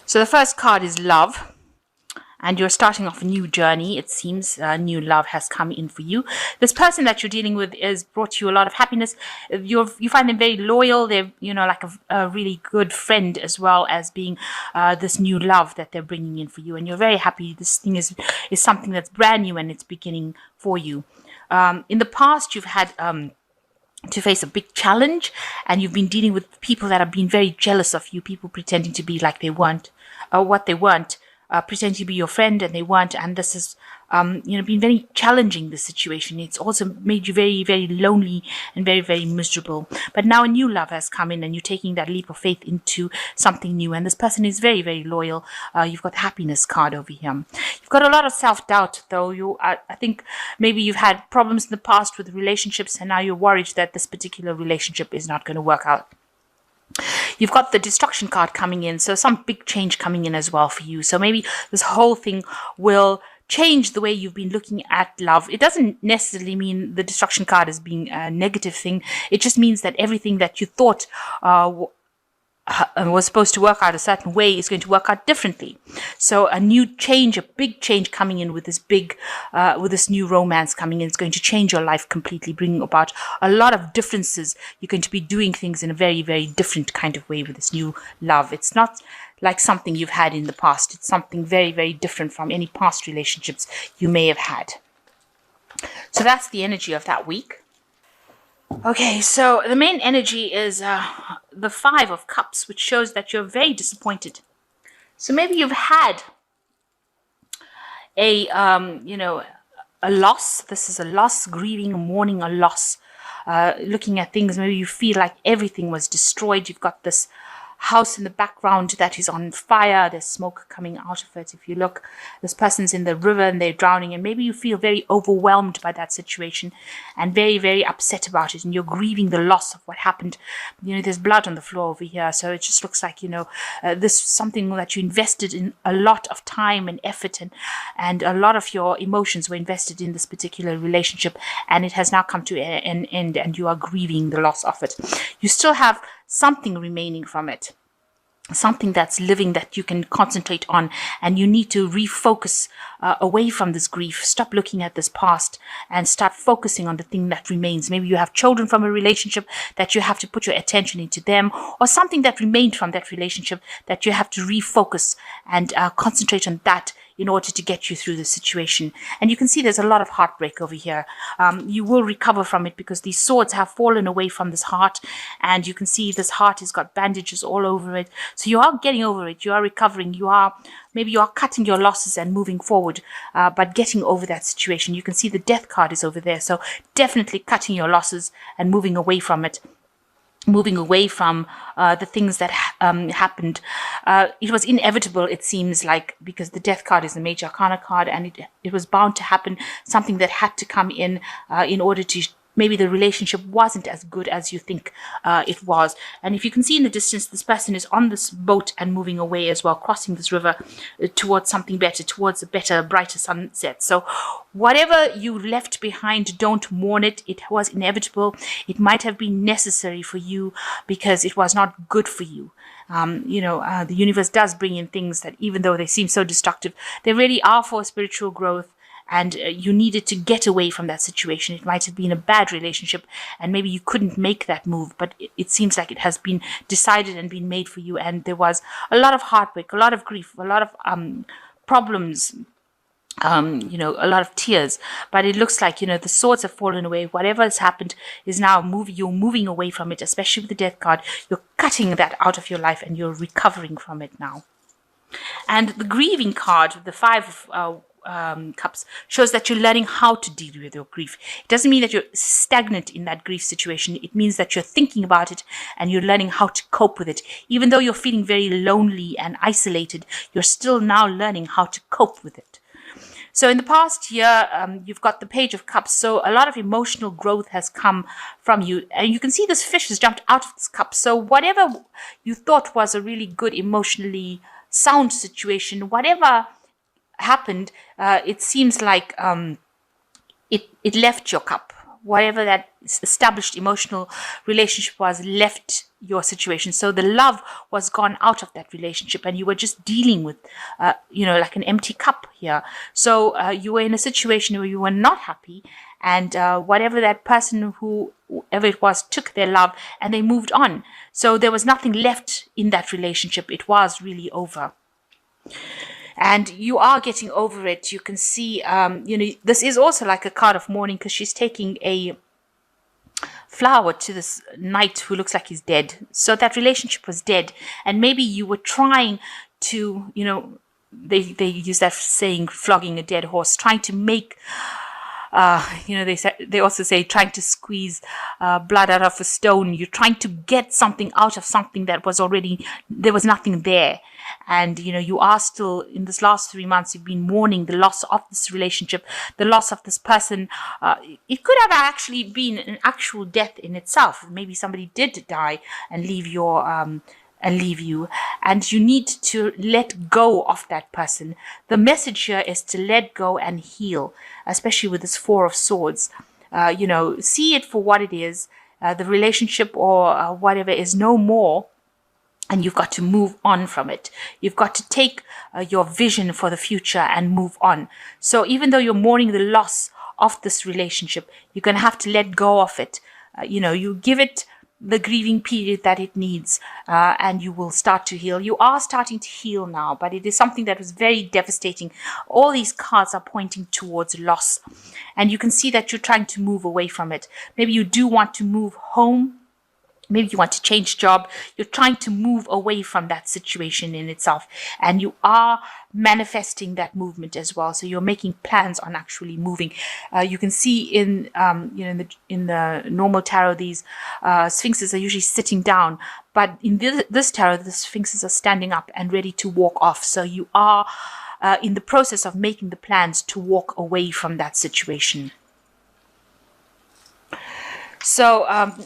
So the first card is love. And you're starting off a new journey. It seems new love has come in for you. This person that you're dealing with has brought you a lot of happiness. You find them very loyal. They're, like a really good friend, as well as being this new love that they're bringing in for you. And you're very happy. This thing is something that's brand new and it's beginning for you. In the past, you've had to face a big challenge, and you've been dealing with people that have been very jealous of you, people pretending to be like they weren't, what they weren't. Pretend to be your friend and they weren't, and this has been very challenging, the situation. It's also made you very, very lonely and very, very miserable. But now a new love has come in, and you're taking that leap of faith into something new, and this person is very, very loyal. You've got the happiness card over here. You've got a lot of self-doubt, though. I think maybe you've had problems in the past with relationships, and now you're worried that this particular relationship is not going to work out. You've got the destruction card coming in, so some big change coming in as well for you. So maybe this whole thing will change the way you've been looking at love. It doesn't necessarily mean the destruction card as being a negative thing. It just means that everything that you thought was supposed to work out a certain way is going to work out differently. So a new change, a big change coming in with this with this new romance coming in, is going to change your life completely, bringing about a lot of differences. You're going to be doing things in a very, very different kind of way with this new love. It's not like something you've had in the past. It's something very, very different from any past relationships you may have had. So that's the energy of that week. Okay, so the main energy is the Five of Cups, which shows that you're very disappointed. So maybe you've had a loss. This is a loss, grieving, mourning a loss. Looking at things, maybe you feel like everything was destroyed. You've got this house in the background that is on fire. There's smoke coming out of it. If you look, this person's in the river and they're drowning, and maybe you feel very overwhelmed by that situation and very, very upset about it, and you're grieving the loss of what happened. There's blood on the floor over here, so it just looks like this is something that you invested in a lot of time and effort, and a lot of your emotions were invested in this particular relationship, and it has now come to an end, and you are grieving the loss of it. You still have something remaining from it, something that's living that you can concentrate on, and you need to refocus away from this grief. Stop looking at this past and start focusing on the thing that remains. Maybe you have children from a relationship that you have to put your attention into them, or something that remained from that relationship that you have to refocus and concentrate on that in order to get you through the situation. And you can see there's a lot of heartbreak over here. You will recover from it because these swords have fallen away from this heart, and you can see this heart has got bandages all over it. So you are getting over it. You are recovering. Maybe you are cutting your losses and moving forward, but getting over that situation. You can see the death card is over there. So definitely cutting your losses and moving away from it. Moving away from the things that happened. It was inevitable, it seems like, because the death card is the major arcana card, and it was bound to happen, something that had to come in order to, maybe the relationship wasn't as good as you think it was. And if you can see in the distance, this person is on this boat and moving away as well, crossing this river towards something better, towards a better, brighter sunset. So whatever you left behind, don't mourn it. It was inevitable. It might have been necessary for you because it was not good for you. The universe does bring in things that, even though they seem so destructive, they really are for spiritual growth. And you needed to get away from that situation. It might have been a bad relationship, and maybe you couldn't make that move, but it seems like it has been decided and been made for you. And there was a lot of heartbreak, a lot of grief, a lot of problems, a lot of tears. But it looks like, the swords have fallen away. Whatever has happened is now you're moving away from it, especially with the death card. You're cutting that out of your life, and you're recovering from it now. And the grieving card, the Five of Cups, shows that you're learning how to deal with your grief. It doesn't mean that you're stagnant in that grief situation. It means that you're thinking about it and you're learning how to cope with it. Even though you're feeling very lonely and isolated, you're still now learning how to cope with it. So in the past year, you've got the Page of Cups. So a lot of emotional growth has come from you. And you can see this fish has jumped out of this cup. So whatever you thought was a really good, emotionally sound situation, whatever happened, it seems like it left your cup. whatever that established emotional relationship was left your situation. So the love was gone out of that relationship, and you were just dealing with, like an empty cup here. So you were in a situation where you were not happy, and whatever that person, whoever it was, took their love and they moved on. So there was nothing left in that relationship. It was really over. And you are getting over it. You can see, this is also like a card of mourning, because she's taking a flower to this knight who looks like he's dead. So that relationship was dead. And maybe you were trying to, they use that saying, flogging a dead horse, trying to make, they also say trying to squeeze blood out of a stone. You're trying to get something out of something that was already, there was nothing there. And, you are still, in this last 3 months, you've been mourning the loss of this relationship, the loss of this person. It could have actually been an actual death in itself. Maybe somebody did die and leave you, and you need to let go of that person. The message here is to let go and heal, especially with this Four of Swords. See it for what it is. The relationship or whatever is no more. And you've got to move on from it. You've got to take your vision for the future and move on. So even though you're mourning the loss of this relationship, you're going to have to let go of it. You give it the grieving period that it needs, and you will start to heal. You are starting to heal now, but it is something that was very devastating. All these cards are pointing towards loss, and you can see that you're trying to move away from it. Maybe you do want to move home. Maybe you want to change job. You're trying to move away from that situation in itself, and you are manifesting that movement as well. So you're making plans on actually moving. You can see in the normal tarot, these sphinxes are usually sitting down, but in this tarot, the sphinxes are standing up and ready to walk off. So you are in the process of making the plans to walk away from that situation. So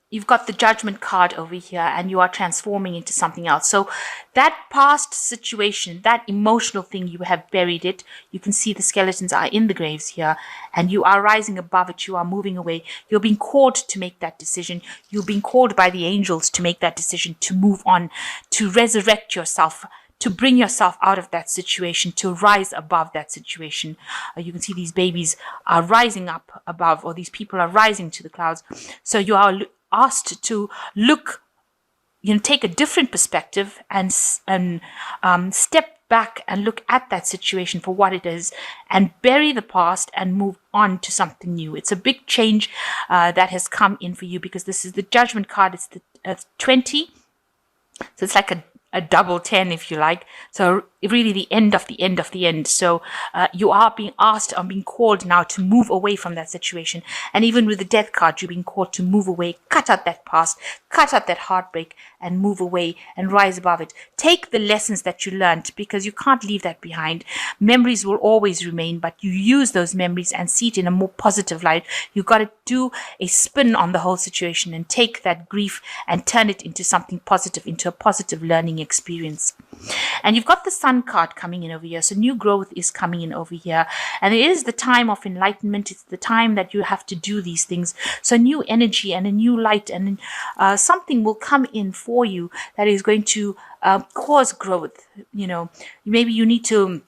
you've got the Judgment card over here, and you are transforming into something else. So that past situation, that emotional thing, you have buried it. You can see the skeletons are in the graves here, and you are rising above it. You are moving away. You're being called to make that decision. You're being called by the angels to make that decision, to move on, to resurrect yourself, to bring yourself out of that situation, to rise above that situation. You can see these babies are rising up above, or these people are rising to the clouds. So you are asked to look, take a different perspective and step back and look at that situation for what it is, and bury the past and move on to something new. It's a big change that has come in for you, because this is the Judgment card. It's the 20. So it's like a double 10, if you like. So really the end of the end of the end. So you are being asked, or being called now to move away from that situation. And even with the Death card, you're being called to move away, cut out that past, cut out that heartbreak, and move away and rise above it. Take the lessons that you learned, because you can't leave that behind. Memories will always remain, but you use those memories and see it in a more positive light. You've got to do a spin on the whole situation and take that grief and turn it into something positive, into a positive learning experience. And you've got the Sun card coming in over here. So new growth is coming in over here. And it is the time of enlightenment. It's the time that you have to do these things. So new energy and a new light, and something will come in for you that is going to cause growth. Maybe you need to,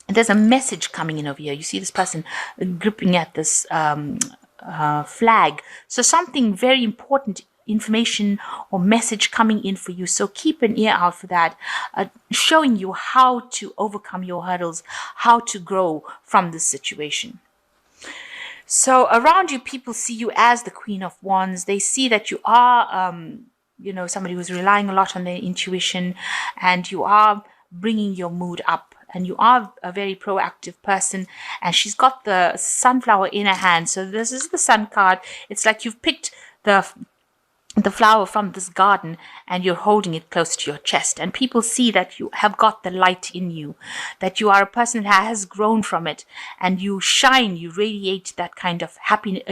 there's a message coming in over here. You see this person gripping at this flag. So something very important, information or message coming in for you. So keep an ear out for that, showing you how to overcome your hurdles, how to grow from this situation. So around you, people see you as the Queen of Wands. They see that you are, somebody who's relying a lot on their intuition, and you are bringing your mood up. And you are a very proactive person. And she's got the sunflower in her hand. So this is the Sun card. It's like you've picked the flower from this garden, and you're holding it close to your chest, and people see that you have got the light in you, that you are a person that has grown from it, and you shine, you radiate that kind of happiness,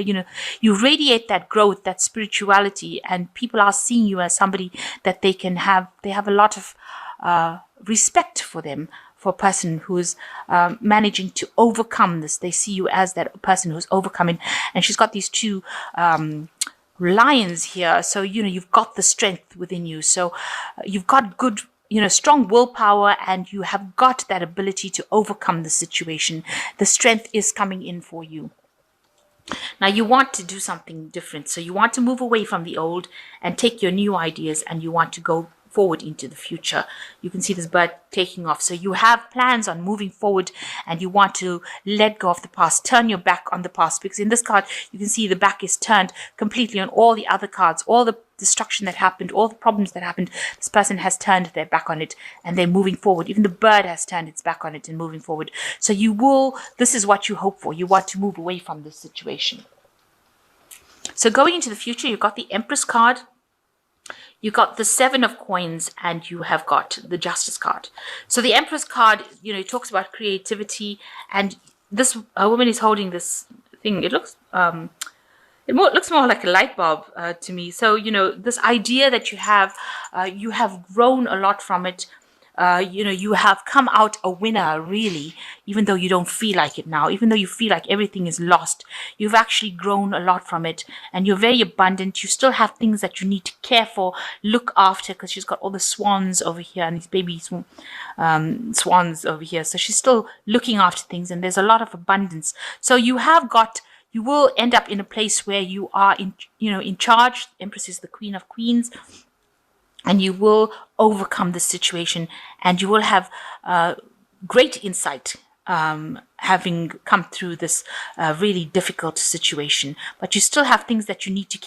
you radiate that growth, that spirituality, and people are seeing you as somebody that they have a lot of respect for them, for a person who's managing to overcome this. They see you as that person who's overcoming. And she's got these two lions here. So, you've got the strength within you. So you've got good, strong willpower, and you have got that ability to overcome the situation. The strength is coming in for you. Now you want to do something different. So you want to move away from the old and take your new ideas, and you want to go forward into the future. You can see this bird taking off. So you have plans on moving forward, and you want to let go of the past, turn your back on the past, because in this card you can see the back is turned completely on all the other cards, all the destruction that happened, all the problems that happened. This person has turned their back on it, and they're moving forward. Even the bird has turned its back on it and moving forward. So this is what you hope for. You want to move away from this situation. So going into the future, you've got the Empress card, you got the Seven of Coins, and you have got the Justice card. So the Empress card, it talks about creativity, and this woman is holding this thing. It looks looks more like a light bulb to me. So this idea that you have grown a lot from it. You have come out a winner, really, even though you don't feel like it now, even though you feel like everything is lost. You've actually grown a lot from it, and you're very abundant. You still have things that you need to care for, look after, because she's got all the swans over here and these baby swans over here. So she's still looking after things, and there's a lot of abundance. So you will end up in a place where you are in charge. Empress is the Queen of Queens. And you will overcome the situation, and you will have great insight, having come through this really difficult situation. But you still have things that you need to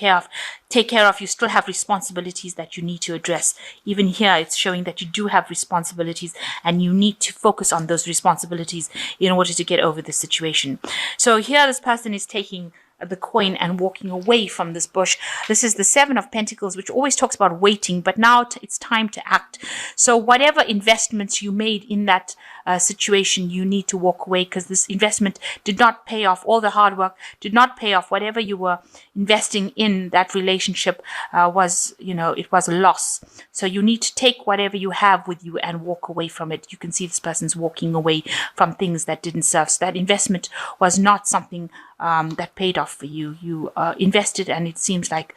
take care of. You still have responsibilities that you need to address. Even here, it's showing that you do have responsibilities, and you need to focus on those responsibilities in order to get over the situation. So here, this person is taking the coin and walking away from this bush. This is the Seven of Pentacles, which always talks about waiting, but now it's time to act. So whatever investments you made in that situation, you need to walk away, because this investment did not pay off. All the hard work did not pay off. Whatever you were investing in that relationship it was a loss. So you need to take whatever you have with you and walk away from it. You can see this person's walking away from things that didn't serve. So that investment was not something that paid off for you. You invested, and it seems like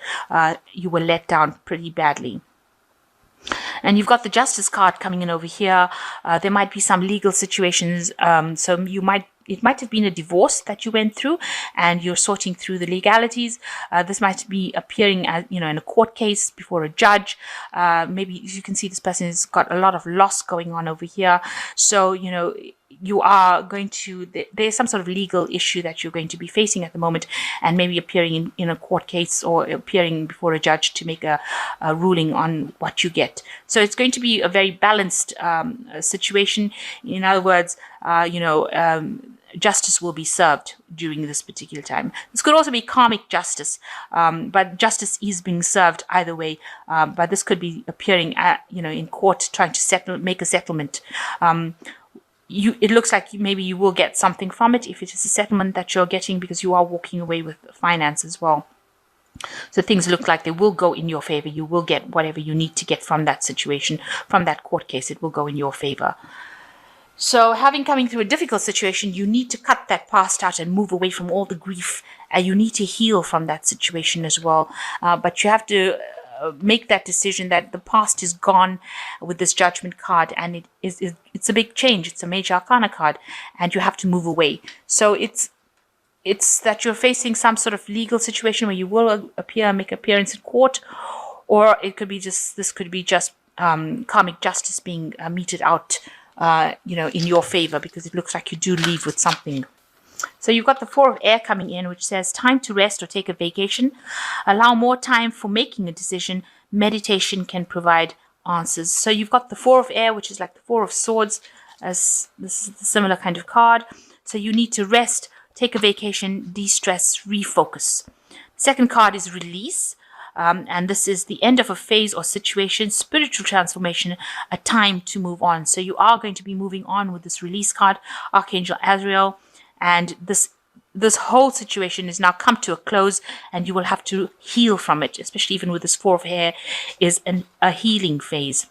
you were let down pretty badly. And you've got the Justice card coming in over here. There might be some legal situations. So it might have been a divorce that you went through, and you're sorting through the legalities. This might be appearing as, in a court case before a judge. Maybe you can see this person has got a lot of loss going on over here. So, you are going to, there's some sort of legal issue that you're going to be facing at the moment, and maybe appearing in a court case or appearing before a judge to make a ruling on what you get. So it's going to be a very balanced situation. In other words, justice will be served during this particular time. This could also be karmic justice, but justice is being served either way. But this could be appearing at, in court, trying to make a settlement. It looks like maybe you will get something from it if it is a settlement that you're getting, because you are walking away with finance as well. So things look like they will go in your favor. You will get whatever you need to get from that situation, from that court case. It will go in your favor. So having coming through a difficult situation, you need to cut that past out and move away from all the grief. And you need to heal from that situation as well. But you have to make that decision that the past is gone with this Judgment card, and it's a big change. It's a major arcana card, and you have to move away. So it's that you're facing some sort of legal situation where you will make appearance in court, or it could be just karmic justice being meted out in your favor, because it looks like you do leave with something. So you've got the Four of Air coming in, which says time to rest or take a vacation. Allow more time for making a decision. Meditation can provide answers. So you've got the Four of Air, which is like the Four of Swords, as this is a similar kind of card. So you need to rest, take a vacation, de-stress, refocus. The second card is release. And this is the end of a phase or situation, spiritual transformation, a time to move on. So you are going to be moving on with this release card, Archangel Azrael. And this whole situation is now come to a close, and you will have to heal from it, especially even with this Four of Air is a healing phase.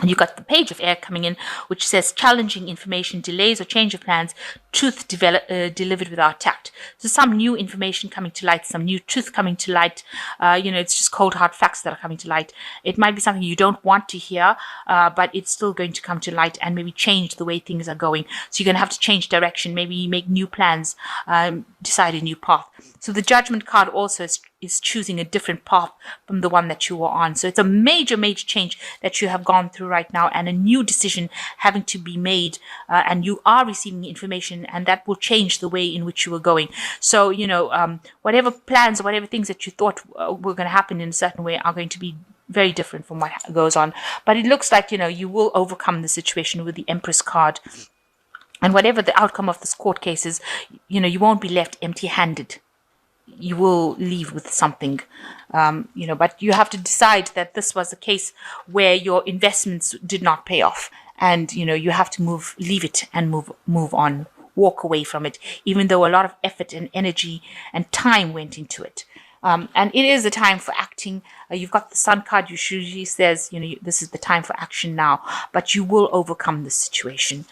And you got the page of air coming in, which says challenging information, delays or change of plans, truth delivered without tact. So some new information coming to light, some new truth coming to light. It's just cold hard facts that are coming to light. It might be something you don't want to hear, but it's still going to come to light and maybe change the way things are going. So you're going to have to change direction, maybe make new plans, decide a new path. So the Judgment card also is choosing a different path from the one that you were on. So it's a major, major change that you have gone through right now, and a new decision having to be made, and you are receiving information, and that will change the way in which you were going. So, whatever plans or whatever things that you thought were going to happen in a certain way are going to be very different from what goes on. But it looks like, you will overcome the situation with the Empress card. And whatever the outcome of this court case is, you won't be left empty-handed. You will leave with something, but you have to decide that this was a case where your investments did not pay off, and you have to leave it and move on, walk away from it, even though a lot of effort and energy and time went into it. And it is a time for acting. You've got the Sun card, usually says, this is the time for action now, but you will overcome the situation.